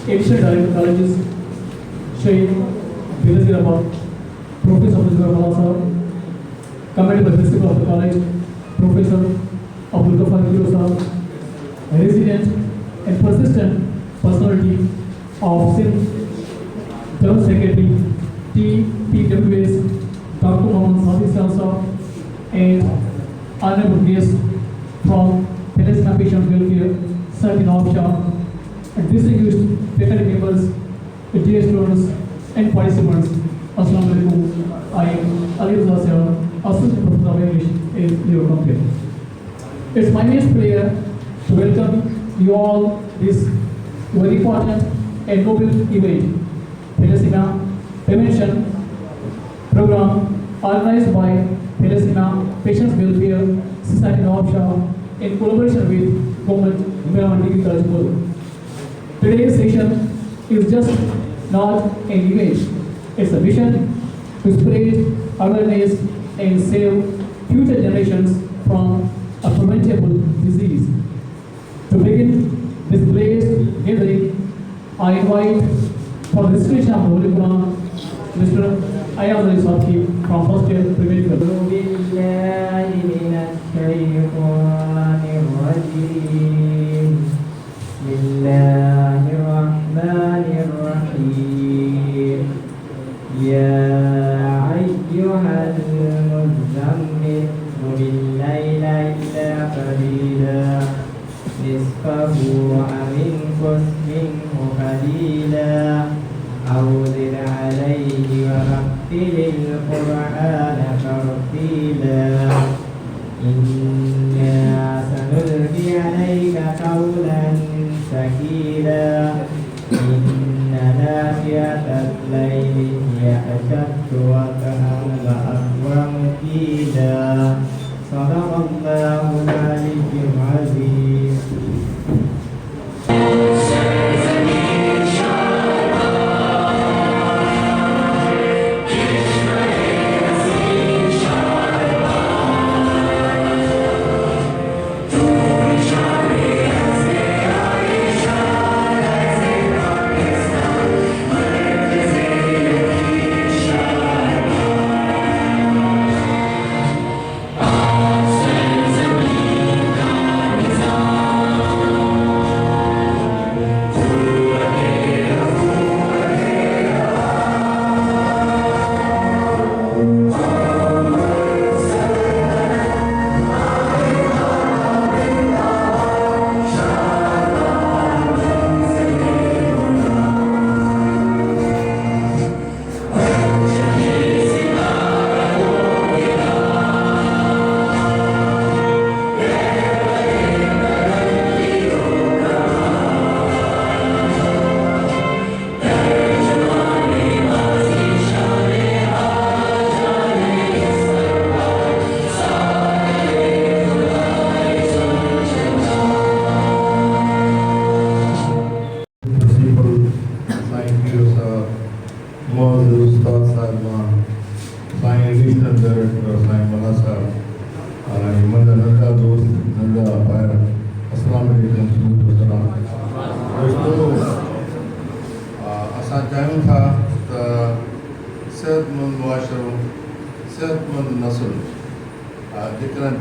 Additional Director Colleges, Sheikh Bilazir Ahmad, Professor Abdul Malasa, Committee by Principal of the College, Professor Abdul Ghaffar Firoza, resident and persistent personality of SIN General Secretary TPWS, Dr. Mohammad Sadiq Salsa, and honorable guests from Thelessemia Patient Welfare, Sir Kinab Shah, and distinguished faculty members, dear students and participants. Assalamu alaikum. I am Ali Raza Sir, Assistant Professor of English in your company. It's my next pleasure to welcome you all this very important and noble event, Thalassemia Prevention Program organized by Thalassemia Patients Welfare Society of Shah in collaboration with Government Environment Degree College Kolkata. Today's session is just not an event, it's a mission to spread awareness and save future generations from a preventable disease. To begin this blessed gathering, I invite for the recitation of the Holy Quran, Mr. Ayaz Ali Sabki from First Year Premedical. يا أيها المزمل قم الليل إلا قليلا نصفه أو انقص منه قليلا أو زد عليه ورتل القرآن ترتيلا إنا سنلقي عليك قولا ثقيلا إن ناشئة الليل هي أشد وطئا وأقوم قيلا صدق الله العلي العظيم.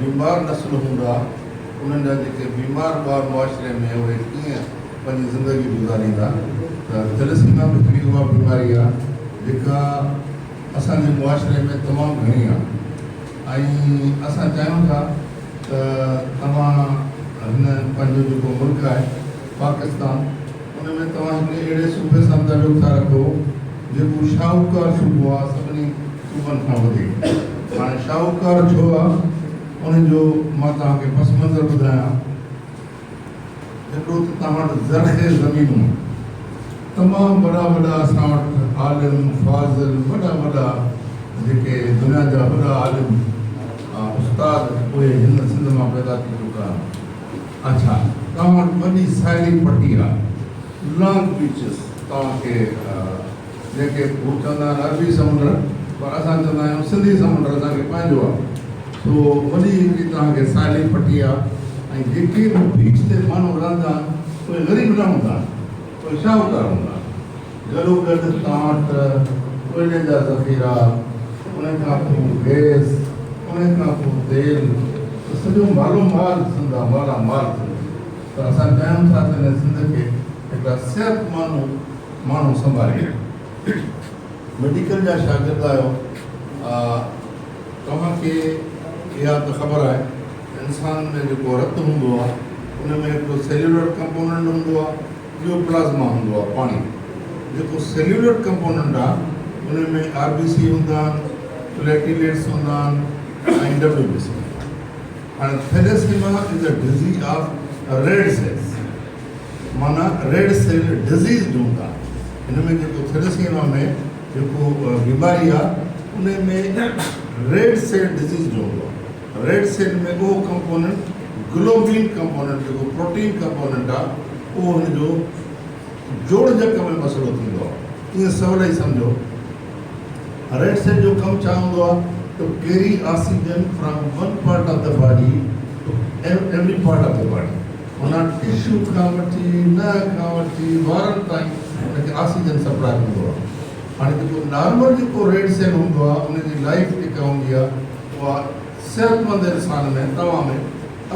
बीमार नस्ल हूंदा उन्हनि जा जेके बीमार ॿार मुआशरे में उहे कीअं पंहिंजी ज़िंदगी गुज़ारींदा त थैलेसीमिया हिकिड़ी उहा बीमारी आहे जेका असांजे मुआशरे में तमामु घणी आहे ऐं असां चाहियूं था त तव्हां हिन पंहिंजो जेको मुल्क आहे पाकिस्तान उन में तव्हां हिकिड़े अहिड़े सूबे सां तालुक़ु था रखो जेको शाहूकार सूबो आहे सभिनी सूबनि खां वधीक। हाणे शाहूकार छो आहे उनजो मां तव्हांखे पस मंज़र ॿुधायां। हिकिड़ो त तव्हां वटि ज़रख़े ज़मीनूं तमामु वॾा वॾा असां वटि आलिम फाज़िल वॾा वॾा जेके दुनिया जा वॾा आलिम उस्ताद उहे हिन सिंध मां पैदा थी चुका आहिनि। अच्छा, तव्हां वटि वॾी साहिली पटी आहे, लॉन्ग बीचिस, तव्हांखे जेके हू चवंदा आहिनि अरबी समुंड, पर असां चवंदा आहियूं सिंधी समुंड असांखे पंहिंजो आहे। सो वॾी हिकिड़ी तव्हांखे साहिली पटी आहे ऐं जेके बि बीच ते माण्हू रहंदा आहिनि उहे ग़रीब न हूंदा आहिनि, छा उतारूंगा गलो गॾु कांट कोयले जा ज़ख़ीरा उन खां पोइ गैस उन खां पोइ तेल सॼो मालो माल थींदा माला माल थींदा त असां चाहियूं था त हिन सिंध खे हिकिड़ा सिहतमंद माण्हू संभाले मेडिकल जा शागिर्द आहियो तव्हांखे इहा त ख़बर आहे इंसान में जेको रत हूंदो आहे उन में हिकिड़ो सेल्यूलर कंपोनेंट हूंदो आहे ॿियो प्लाज़्मा हूंदो आहे पाणी जेको सेल्यूलर कंपोनेंट आहे उन में RBC हूंदा आहिनि प्लेटलेट्स हूंदा आहिनि ऐं WBC हाणे thalassaemia is a disease of red cells माना रेड सेल डिज़ीज़ हूंदा हिन में जेको थैलेसीमिया में जेको बीमारी आहे उन में रेड सेल डिज़ीज़ जो हूंदो आहे रेड सेल में उहो कंपोनेंट ग्लोबिन कंपोनेंट जेको प्रोटीन कंपोनेंट आहे उहो हुनजो जोड़जक में मसइलो थींदो आहे ईअं सवलाई सम्झो रेड सेल जो कमु छा हूंदो आहे to carry oxygen from one part of the body to every part of the body. माना टिश्यू खां वठी नह खां वठी वारनि ताईं हुनखे ऑक्सीजन सप्लाई हूंदो आहे हाणे जेको नॉर्मल जेको रेड सेल हूंदो आहे उनजी लाइफ जेका हूंदी आहे उहा सिहतमंद इंसान में तव्हां में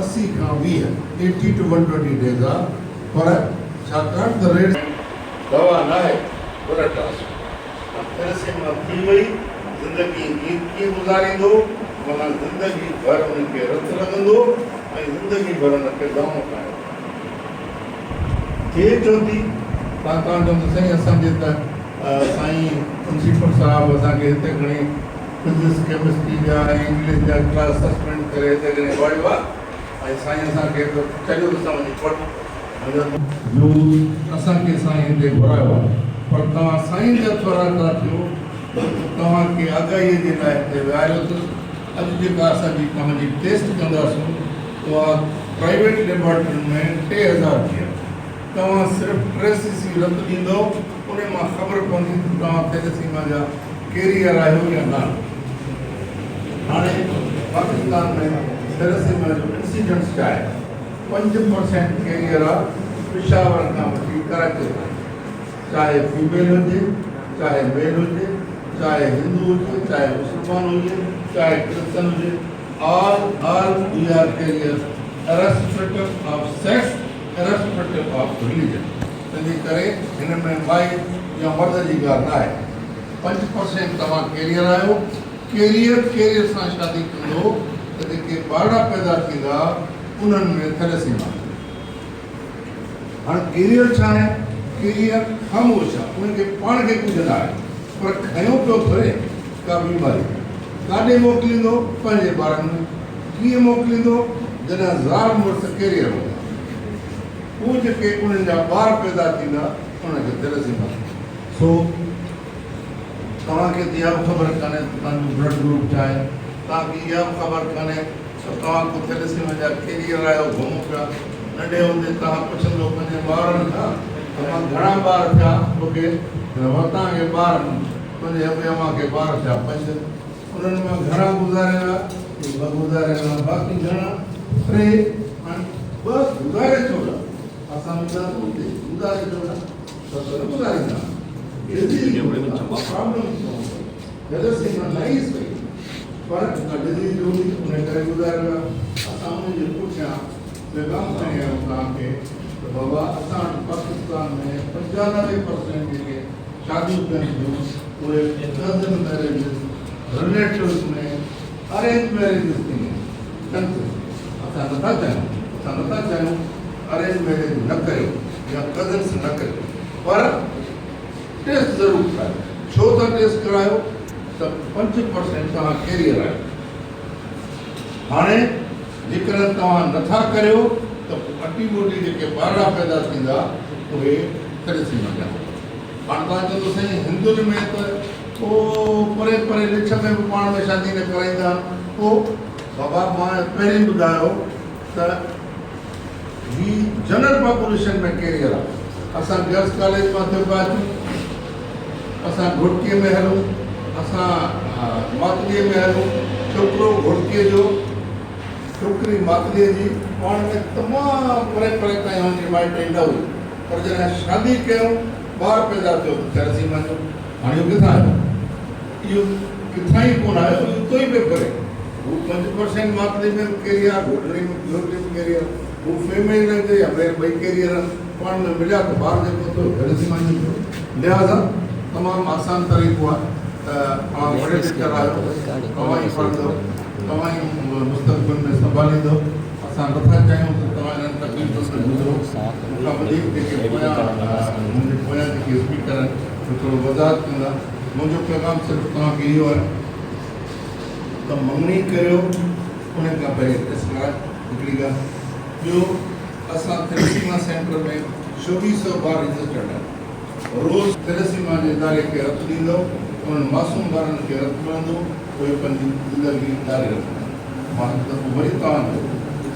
80 खां 20 80 to 120 डेज़ आहे पर छाकाणि त रेड दवा न आहे ब्लड ट्रांसफ्यूजन थी वई ज़िंदगी कीअं गुज़ारींदो माना ज़िंदगी भर उनखे रत लॻंदो ऐं ज़िंदगी भर उनखे दवाऊं खाइणो थिए छो थी तव्हां चवंदो साईं असांजे त साईं प्रिंसिपल साहिबु असांखे हिते खणी फिजिक्स केमिस्ट्री जा ऐं इंग्लिश जा क्लास सस्पेंड करे हिते खणी वड़ियो आहे ऐं साईं असांखे चयो असां वञी पढ़ असांखे साईं हिते घुरायो आहे पर तव्हां साईं जा थोरा था थियो तव्हांखे आगाहीअ जे लाइ हिते विहारियोसि अॼु जेका असांजी तव्हांजी टेस्ट कंदासीं उहा प्राइवेट लेबोरेटरी में 3000 थी आहे तव्हां सिर्फ़ु 3 cc रत ॾींदो उन मां ख़बर पवंदी त तव्हां थैलेसीमिया जा कैरियर आहियो या न हाणे पाकिस्तान में थैलेसीमिया जो इंसिडेंस छा आहे 5% कैरियर आहे पेशावर खां वठी कराची ताईं चाहे फीमेल हुजे चाहे मेल हुजे चाहे हिंदू हुजे चाहे मुस्लमान हुजे चाहे क्रिश्चन हुजे all we are carriers irrespective of sex irrespective of religion तंहिंजे करे हिन में माई या मर्द जी ॻाल्हि न आहे 5% तव्हां कैरियर आहियो कैरियर सां शादी कंदो त जेके ॿार पैदा थींदा उन्हनि में थैलेसीमिया हाणे कैरियर छा आहे कैरियर ख़ामोश आहे उनखे पाण खे कुझु न आहे पर खयो पियो करे का बीमारी काॾे मोकिलींदो पंहिंजे ॿारनि में कीअं मोकिलींदो जॾहिं ज़ार मुड़ुसु कैरियर हूंदा उहे जेके उन्हनि जा ॿार पैदा थींदा उनखे थैलेसीमिया सो तव्हांखे त इहा बि ख़बर कान्हे तव्हांजो ब्लड ग्रुप छा आहे तव्हांखे इहा बि ख़बर कान्हे त तव्हां को थैलेसीमिया जा कैरियर आहियो घुमो पिया नंढे हूंदे तव्हां पुछंदो पंहिंजे ॿारनि खां तव्हां घणा ॿार थिया मूंखे तव्हांखे ॿार तुंहिंजे अबे अम्मा खे ॿार थिया 5 उन्हनि मां घणा गुज़ारिया 2 गुज़ारिया बाक़ी घणा 3 हाणे 2 गुज़ारे छो न असां गुज़ारे छो न त न गुज़ारींदा थैलेसीमिया नाइस हुई पर डिज़ीज़ हुई उन करे गुज़ारिया असां उनजे पुठियां पैगाम खणी आहियूं तव्हांखे त बाबा असां पाकिस्तान में 95% जेके शादियूं कनि थियूं उहे कज़न मैरिजिस रिलेटिव्स में अरेंज मैरिजिस थी कनि असां नथा चाहियूं अरेंज मैरिज न करियो या कज़न्स न करियो पर टेस्ट ज़रूरु करायो छो था टेस्ट करायो त 5% तव्हां कैरियर आहियो हाणे जेकॾहिं तव्हां नथा करियो त अटी मोटी जेके ॿार पैदा थींदा उहे थैलेसीमिया जा हाणे तव्हां चवंदो साईं हिंदुनि में त पोइ परे परे लिछ में बि पाण में शादी न कराईंदा आहिनि पोइ बाबा मां पहिरीं ॿुधायो त ही जनरल पॉपुलेशन में कैरियर आहे असां गर्ल्स कॉलेज मां थियो पिया अचूं असां घुड़कीअ में हलूं असां मातलीअ में हलूं छोकिरो घुड़कीअ जो छोकिरी मातलीअ जी पाण में तमामु परे परे ताईं हुनजी माइट ईंदा हुई पर जॾहिं शादी कयूं ॿार पैदा थियो त थैलेसीमा जो हाणे इहो किथां आयो इहो किथां ई कोन आयो इहो उतो ई पियो करे हू 5% मातरी में कैरियर घोटड़ी में कैरियर हू फीमेल में या मेल ॿई कैरियर पाण में मिलिया त ॿार जेको थियो थैलेसीमा जो लिहाज़ा तमामु आसान तरीक़ो आहे तव्हां वॾे टीचर आहियो तव्हां ई पढ़ंदो तव्हां ई मुस्तक़बिल में संभालींदो असां नथा चाहियूं त तव्हां इन्हनि तकलीफ़ुनि में गुज़रो मूंखां वधीक जेके मुंहिंजे पोयां जेके स्पीकर आहिनि थोरो वज़ाहत कंदा मुंहिंजो पैगाम सिर्फ़ु तव्हांखे इहो आहे त मङणी करियो उन खां पहिरीं इस्लाह हिकिड़ी ॻाल्हि ॿियो असां थैलेसीमा सेंटर में 2400 ॿार रजिस्टर्ड आहिनि रोज़ थैलेसीमा जे इदारे खे रतु ॾींदो उन्हनि मासूम ॿारनि खे रतु मिलंदो उहे पंहिंजी ज़िंदगी जारी रखंदा मां हिकु दफ़ो वरी तव्हांजो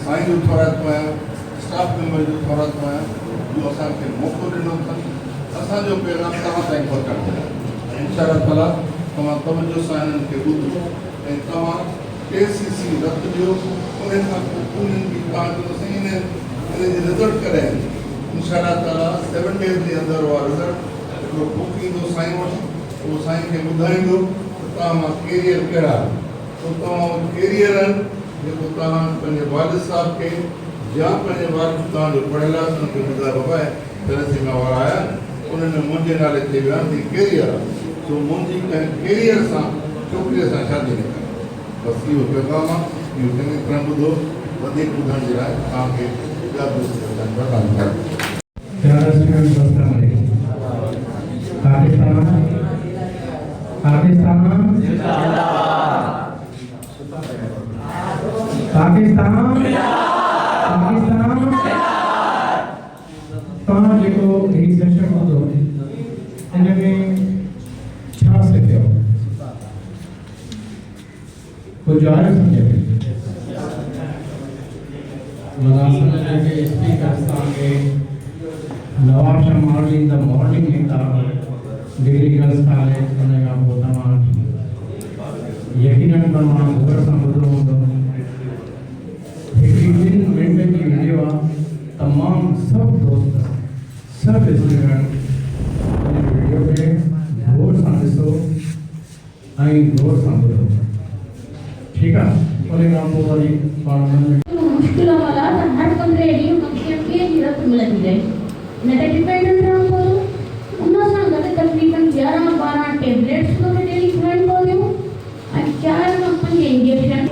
साईं जो थोराईंदो आहियां स्टाफ मेंबर जो थोराईंदो आहियां जो असांखे मौक़ो ॾिनो अथनि असांजो पैगाम तव्हां ताईं पहुचाइणो आहे इंशा ताला तव्हां तवजो सां हिननि खे ॿुधो ऐं तव्हां KCC रतु ॾियो उन खां पोइ उन्हनि जी तव्हांजो साईं इन जी रिज़ल्ट कॾहिं इंशा ताला 7 डेज़ जे अंदरि उहा रिज़ल्ट हिकिड़ो बुक ईंदो साईं वटि उहो साईं खे ॿुधाईंदो त तव्हां मां कैरियर कहिड़ा पोइ तव्हां कैरियर आहिनि जेको तव्हां पंहिंजे वालिद साहिब खे या पंहिंजे वालिद तव्हांजो पढ़ियल आहे उनखे ॿुधायो बाबा थैलेसीमा वारा आया उन्हनि मुंहिंजे नाले ते विया थी कैरियर आहे सो मुंहिंजी कंहिं कैरियर सां छोकिरीअ सां शादी न करे बसि इहो पैगाम आहे इहो चङी तरह ॿुधो वधीक ॿुधण जे लाइ तव्हांखे तव्हां जेको हीउ सेशन हूंदो हिन में छा सिखियो कुझु आहे सम्झ में के स्पीकर तव्हांखे Nawab Shah model in the morning ईंदा डिग्री गर्ल्स कॉलेज उन खां पोइ तव्हां यकीनन तव्हां ख़बर सां ॿुधो हूंदो हिकिड़ी 3 मिंट जी वीडियो आहे तमामु सभु दोस्त सभु स्टूडेंट उन वीडियो खे गौर सां ॾिसो ऐं गौर सां ॿुधो ठीकु आहे उन खां पोइ वरी पाण मुश्किल वाला हर 15 ॾींहं मूंखे जी रत मिलंदी रहे न त डिपेंडेंट रहणो पवंदो उन सां गॾु तक़रीबन 11-12 टेबलेट्स मूंखे डेली खणणियूं पवंदियूं ऐं 4 खां 5 इंजेक्शन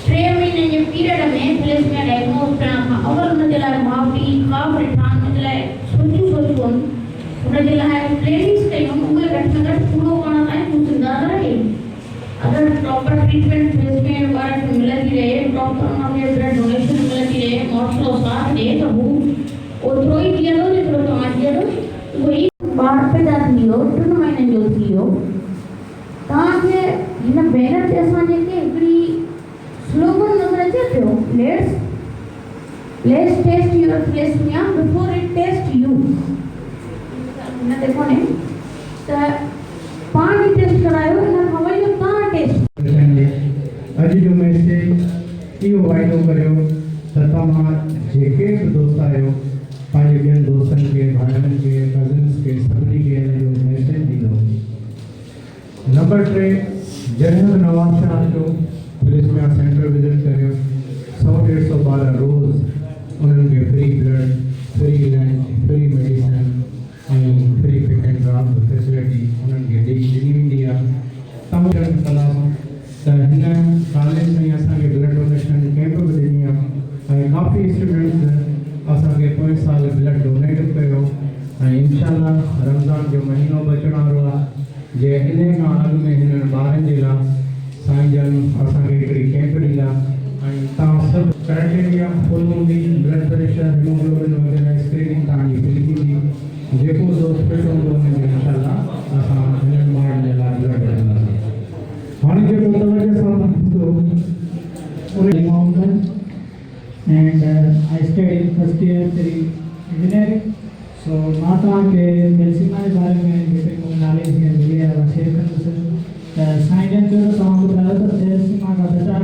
3 महीने जे पीरियड में थैलेसीमिया डायग्नोस करण खां अवल उन जे लाइ माउ पीउ ख़्वाब ॾिठा उन जे लाइ सोचियूं उन जे लाइ प्लेनिंग्स कयूं उहे घटि में घटि पूरो करण ताईं तूं ज़िंदा रहे अगर प्रॉपर ट्रीटमेंट थैलेसीमिया ॿारनि खे मिलंदी रहे डॉक्टर उनखे ब्लड डोनेशन मिलंदी रहे मौसलो साथ ॾिए त हू ओतिरो ई जीअंदो जेतिरो तव्हां जीअंदो उहो ई ॿार पैदा थी वियो 3 महीननि जो थी वियो तव्हांखे हिन बैनर ते असां जेके हिकिड़ी स्लोगन नज़र अचे पियो let's test your thalassaemia before it test you हिन ते कोन्हे त पाण ई टेस्ट करायो हिन खां वरी तव्हां टेस्ट अॼु जो मैसेज इहो वाइदो करियो त तव्हां जेके बि दोस्त आहियो पंहिंजे ॿियनि दोस्तनि खे भाइरनि खे कज़न्स खे सभिनी खे हिन जो मैसेज ॾींदो नंबर 3 जॾहिं बि नवाब शाह जो थैलेसीमिया सेंटर विज़िट करियो 100-150 ॿार रोज़ उन्हनि खे free blood free lunch free medicine ऐं free pick and drop facility उन्हनि खे ॾिनी वेंदी आहे तमामु क्लास त हिन कॉलेज में असांखे ब्लड डोनेशन कैंप बि ॾिनी आहे ऐं काफ़ी स्टूडेंट्स असांखे पोएं साल ब्लड डोनेट कयो ऐं इंशाअल्लाह रमज़ान जो महीनो बि अचण वारो आहे जे इन खां अॻु में हिननि ॿारनि जे लाइ साईं जन असांखे हिकिड़ी कैंप ॾींदा ऐं तव्हां सभु क्राइटेरिया फुल हूंदी ब्लड प्रेशर हीमोग्लोबिन वग़ैरह स्क्रीनिंग तव्हांजी फिल थींदी जेको दोस्त फिट हूंदो हुनखे इंशाअल्लाह असां हिननि ॿारनि जे लाइ ब्लड ॾींदासीं हाणे जेको तवजो सां ॿुधो उन and I studied first year engineering. So मां तव्हांखे थैलेसीमिया जे बारे में जेके मूंखे नॉलेज मिली आहे उहा शेयर कंदुसि त साईं जन जो तव्हां ॿुधायो त थैलेसीमिया खां बचाव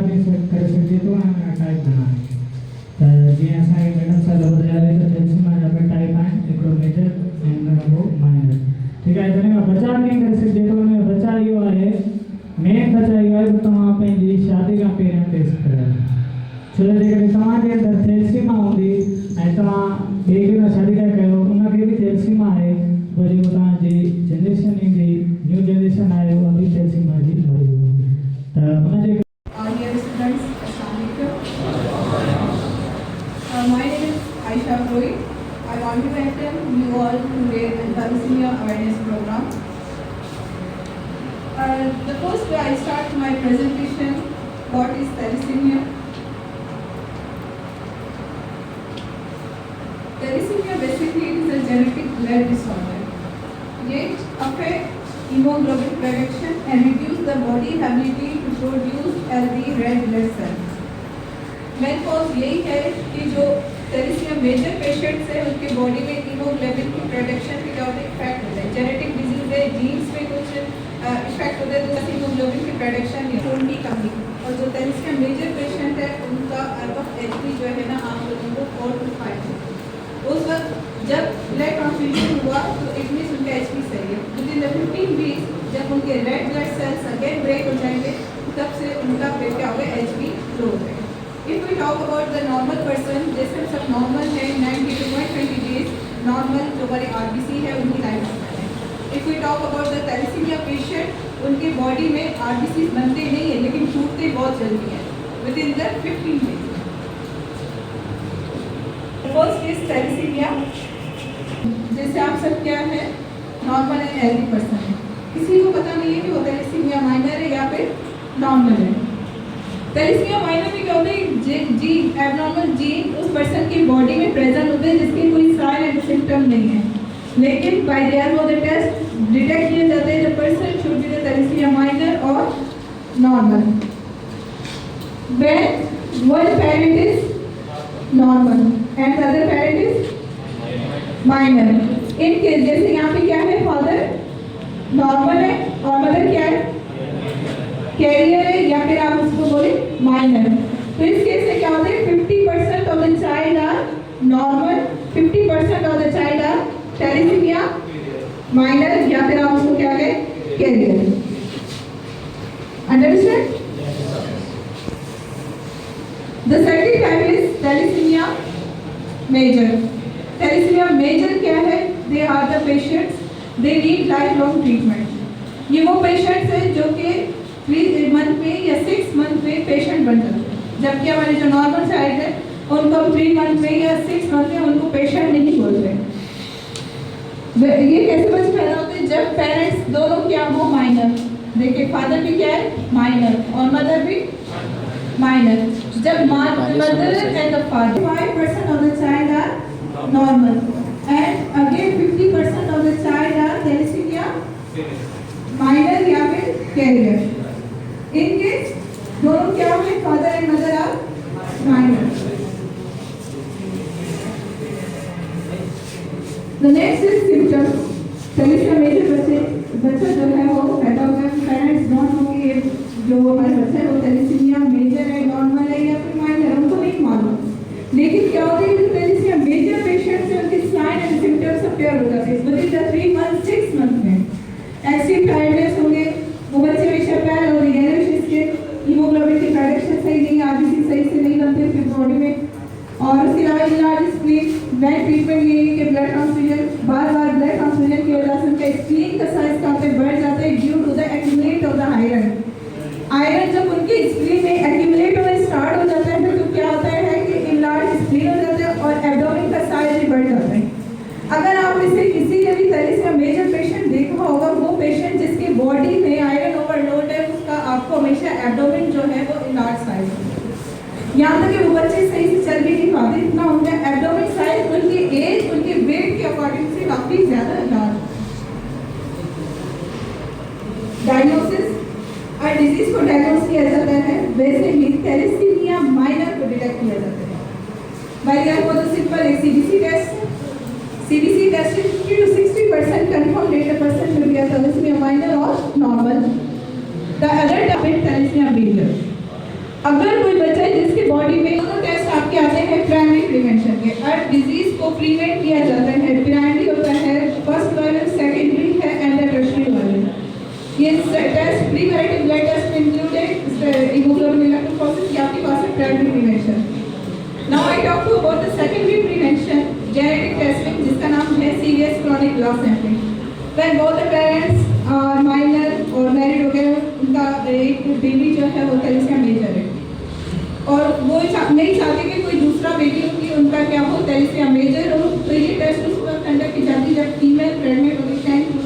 करे सघिजे थो ऐं अटैक न आहे जीअं असांखे मैडम सां ॿुधायां त थैलेसीमिया जा ॿ टाइप आहिनि, हिकिड़ो मेजर ऐं ॿियो माइनर। ठीकु आहे, हिन में बचा कीअं करे सघिजे थो? हुन में बचा इहो आहे, मेन बचा इहो आहे त तव्हां पंहिंजी शादी खां पहिरियों टेस्ट करायो। छो जो जेकॾहिं तव्हांजे अंदरि थैलेसीमिया हूंदी ऐं तव्हां ॿिए खे शादी था कयो, उनखे बि थैलेसीमिया आहे, पोइ जेको तव्हांजी जनरेशन ईंदी, न्यू जनरेशन आहे, उहा बि थैलेसीमिया जी मरीज़ हूंदी। त उनजे Dear students, Assalamualaikum. My name is Aisha Roy. I want to welcome you all today in Thalassemia Awareness Program. The first way I start my presentation, what is thalassemia? Thalassemia basically is a genetic blood disorder. It affects hemoglobin production and reduce the body ability to produce healthy red blood cells. Main cause यही है कि जो thalassaemia major patients हैं उनके body में haemoglobin की production पे क्या होता है, इफेक्ट होता है। जेनेटिक डिजीज है, जीन्स में कुछ इफेक्ट होता है तो हीमोग्लोबिन की प्रोडक्शन खून की कमी। और जो थैलेसीमिया मेजर पेशेंट है उनका HB जो है ना आप लोगों को 4 to 5 है। उस वक्त जब ब्लड ट्रांसफ्यूजन हुआ तो इट मीन्स उनका HB सही है। विदिन द 15 वीक्स जब उनके red blood cells again break हो जाएंगे तब से उनका फिर क्या होगा, HB लो हो जाएगा। If we talk about the normal person, जैसे सब नॉर्मल है 90 to 120 days नॉर्मल जो हमारे RBC है उनकी लाइफ स्पान है। If we talk about the thalassemia patient, उनके बॉडी में RBC बनते नहीं है लेकिन टूटते बहुत जल्दी हैं within the 15 days। First is thalassemia, जैसे आप सब क्या है, नॉर्मल है, हेल्दी पर्सन है, किसी को पता नहीं है कि वो thalassemia माइनर है या फिर नॉर्मल है। थैलेसीमिया माइनर में क्या होता है, जीन एबनॉर्मल जीन उस पर्सन की बॉडी में प्रेजेंट होते हैं जिसके कोई साइन एंड सिम्टम नहीं है, लेकिन by the help of the test detect किए जाते हैं the person should be the thalassaemia minor और normal. When one parent is normal and the other parent is minor, in case जैसे यहाँ पे क्या है, फादर नॉर्मल है और मदर क्या है, कैरियर है या फिर आप उसको बोले माइनर। तो इस केस में क्या होता है, 50% of the child are normal, 50% of the child are thalassaemia minor या फिर आप उसको क्या कहें, carrier. Understand? The second type is thalassaemia major. Thalassaemia major क्या है, they are the patients they need lifelong treatment. ये वो पेशेंट्स हैं जो कि 3 मंथ में या 6 मंथ में पेशेंट बन जाते हैं, जबकि हमारे जो नॉर्मल चाइल्ड है उनको 3 मंथ में या 6 मंथ में उनको पेशेंट नहीं बोलते। ये कैसे बच्चे पैदा होते हैं, जब पेरेंट्स दोनों क्या हो, माइनर। देखिए फादर भी क्या है, माइनर, और मदर भी माइनर। जब mother and the father 5% of the child are normal and again 50% of the child are thalassaemia minor या फिर कैरियर। In case दोनों क्या होंगे, father and mother are minor. The next is symptoms। Thalassaemia major बच्चा जो है वो पैदा होता है, पेरेंट्स डोंट नो कि जो हमारे बच्चा है वो थैलेसीमिया मेजर है, नॉर्मल है या फिर माइनर, उनको नहीं मालूम। लेकिन क्या होता है, जो थैलेसीमिया मेजर पेशेंट्स हैं उनके साइन एंड सिम्टम्स अपीयर हो जाते हैं विदिन द 3 मंथ 6 मंथ में। एक्सिव टायर्डनेस होंगे, वो बच्चे में शपैल और येलोइश स्किन, हीमोग्लोबिन की प्रोडक्शन सही नहीं, आरबीसी सही से नहीं बनते फिर बॉडी में, और उसके अलावा इलाज स्प्लीन। वेन ट्रीटमेंट ये है कि ब्लड ट्रांसफ्यूजन, बार बार ब्लड ट्रांसफ्यूजन की वजह से उनका स्प्लीन का साइज कहाँ पे बढ़ जाता है due to the accumulate of the iron. Iron जब उनके स्प्लीन में एक्यूमुलेट होना स्टार्ट हो जाता है तो क्या होता है कि इनलार्ज स्प्लीन हो जाता है और एब्डोमेन का साइज भी बढ़ जाता है। अगर आप इसे किसी ने भी थैलेसीमिया मेजर पेशेंट देखा होगा, वो पेशेंट जिसकी बॉडी में आयरन ओवरलोड है उसका आपको हमेशा एब्डोमेन जो है वो इनलार्ज साइज है। यहाँ तक कि वो बच्चे सही से चल भी नहीं पाते, इतना उनका एब्डोमेन साइज उनकी एज उनके वेट के अकॉर्डिंग से काफी ज्यादा लार्ज। डायग्नोसिस और डिजीज को डायग्नोस किया जाता है वैसे ही थैलेसीमिया माइनर को डिटेक्ट किया जाता है by the help of the simple CBC test. CBC test is 50 to 60% confirm that a person will be a thalassemia minor or normal. The other type is thalassemia major। अगर कोई बच्चा है जिसकी body में दोनों टेस्ट आपके आते हैं हैं primary prevention के। हर डिजीज को प्रिवेंट किया जाता है। प्राइमरी होता है फर्स्ट लेवल, सेकेंडरी है एंड टर्शियरी लेवल। ये test pre marital blood test included haemoglobin electrophoresis, ये आपके पास है primary prevention. Now I talk to about the secondary prevention, genetic testing, जिसका नाम है serious chronic loss sampling. When both the parents are minor और married हो गए, उनका एक बेबी जो है वो थैलेसिमिया मेजर है और वो नहीं चाहते कि कोई दूसरा बेबी उनका क्या हो थैलेसिमिया मेजर हो, तो ये टेस्ट उस वक्त कंडक्ट की जाती है जब फीमेल प्रेग्नेंट होती है 10 to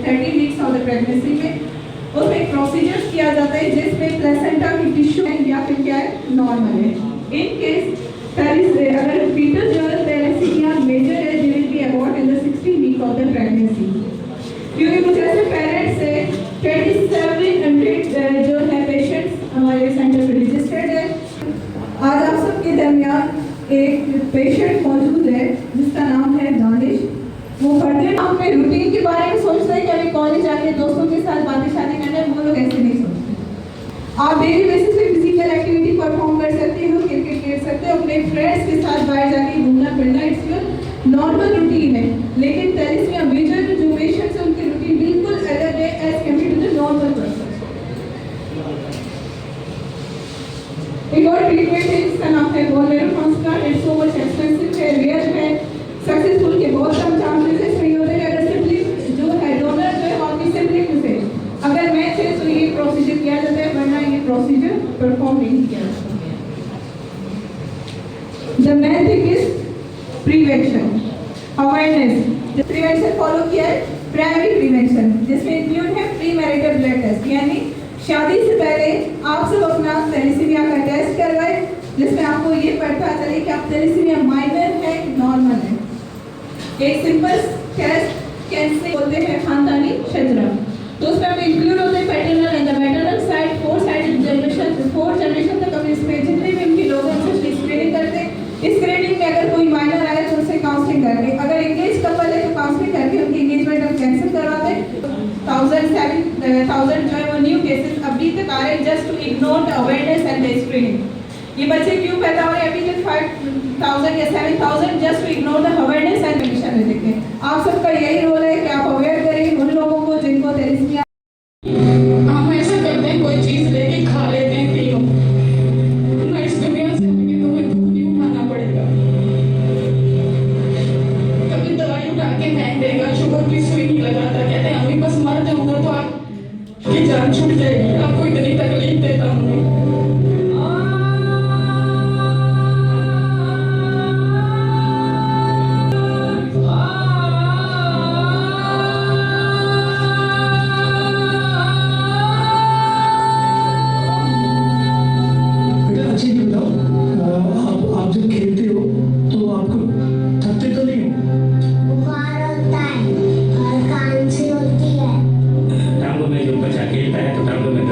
30 weeks of the pregnancy में। उसमें एक प्रोसीजर किया जाता है जिसमें प्लेसेंटा की टिश्यू है या फिर क्या है नॉर्मल है। इन केस अगर फीटस जो है थैलेसिमिया मेजर है, they will be abort in the 16 week of the pregnancy. क्योंकि कुछ ऐसे पेरेंट्स से 2700 जो है पेशेंट्स हमारे सेंटर पे रजिस्टर्ड है। आज आप सबके दरमियान एक पेशेंट मौजूद है जिसका नाम है दानिश। वो बर्थडे अपने रूटीन के बारे में सोचते हैं कि अभी कॉलेज जाके दोस्तों के साथ बातें शादी करना है, वो लोग ऐसे नहीं सोचते। आप डेली बेसिस पे फिजिकल एक्टिविटी परफॉर्म कर सकते हो, क्रिकेट खेल सकते हो, अपने फ्रेंड्स के साथ बाहर जाके घूमना फिरना, इट्स योर नॉर्मल रूटीन है। लेकिन थैलेसिमिया मेजर जो पेशेंट्स हैं उनकी रूटीन बिल्कुल अलग है as compare to the normal person. एक और ट्रीटमेंट है जिसका नाम है bone marrow transplant. It's so much expensive है, रेयर है, सक्सेसफुल के बहुत कम चांसेस है। इसमें होते हैं अगर सिबलिंग जो है डोनर जो है आपकी सिबलिंग से अगर मैच है तो ये प्रोसीजर किया जाता है, वरना ये प्रोसीजर परफॉर्म नहीं किया जाता। The main thing is prevention, awareness. Prevention follow किया है प्राइमरी प्रिवेंशन, जिसमें इंक्लूड है प्री मैरिटल ब्लड टेस्ट, यानी शादी से पहले आप सब अपना थैलेसीमिया का टेस्ट करवाए, जिसमें आपको ये पता चले कि आप थैलेसीमिया माइनर है कि नॉर्मल है। एक सिंपल टेस्ट कैसे बोलते हैं खानदानी शजरा, तो उसमें हमें इंक्लूड होते हैं paternal and the maternal side, 4 generation तक हम इसमें जितने भी उनके लोग हैं उनसे स्क्रीनिंग करते हैं। स्क्रीनिंग में अगर कोई माइनर आए तो उससे काउंसलिंग करके, अगर एंगेज कपल है तो काउंसलिंग करके उनकी एंगेजमेंट हम कैंसिल करवाते हैं। 1000 जो है वो न्यू केसेस अभी तक आ रहे हैं just to ignore the awareness and the screening. ये बच्चे क्यों पैदा हो रहे हैं अभी तक 5000 या 7000 just to ignore the awareness and condition में देखते हैं। आप सबका यही रोल है कि आप अवेयर करें उन लोगों को जिनको थैलेसीमिया। हम ऐसा करते हैं, कोई चीज लेके खा लेते हैं, पी लो, ना इस दुनिया से हमें तो कोई दुख नहीं उठाना पड़ेगा। कभी दवाई उठा के फेंक देगा, शुगर की सुई नहीं लगाता, कहते हैं अभी बस मर जाऊंगा तो आपकी जान छूट जाएगी, आपको इतनी तकलीफ देता हूँ। आप जब खेलते हो तो आपको थकते तो नहीं हो? बुखार होता है और खांसी होती है। टांगों में जो बच्चा खेलता है तो टांगों में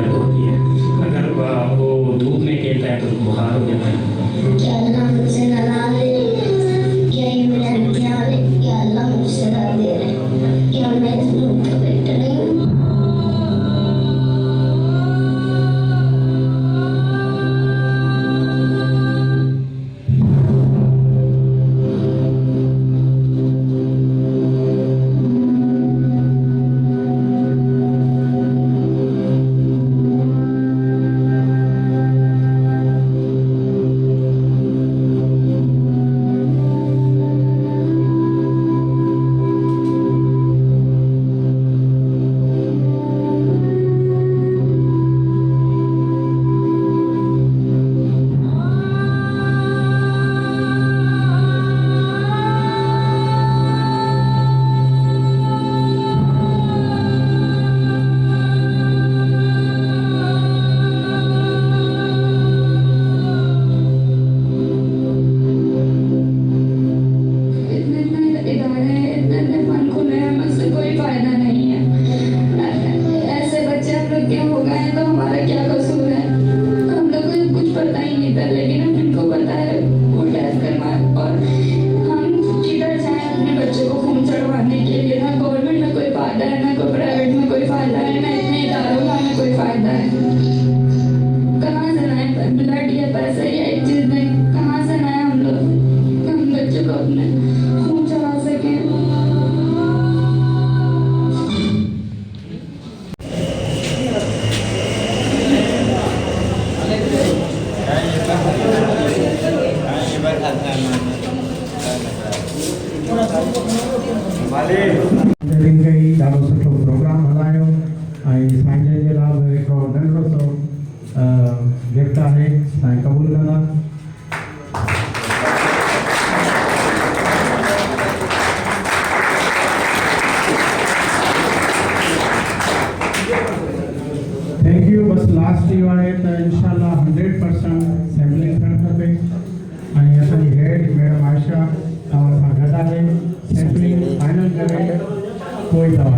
इंजीनियरिंग कई ॾाढो सुठो प्रोग्राम हलायो ऐं साईं जे लाइ हिकिड़ो नंढड़ो सो गिफ्ट आहे साईं क़बूल कंदा। Thank U. बस लास्ट इहो आहे त इंशाल्लाह 100% सैम्पलिंग थियणु खपे ऐं असांजी हेड मैडम आयशा तव्हां सां गॾु आहे सैम्पलिंग फाइनल करे कोई दवा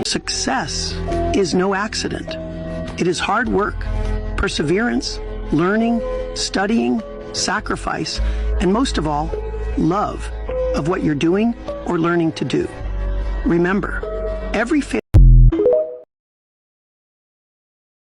Success is no accident. It is hard work, perseverance, learning, studying, sacrifice, and most of all, love of what you're doing or learning to do. Remember, every failure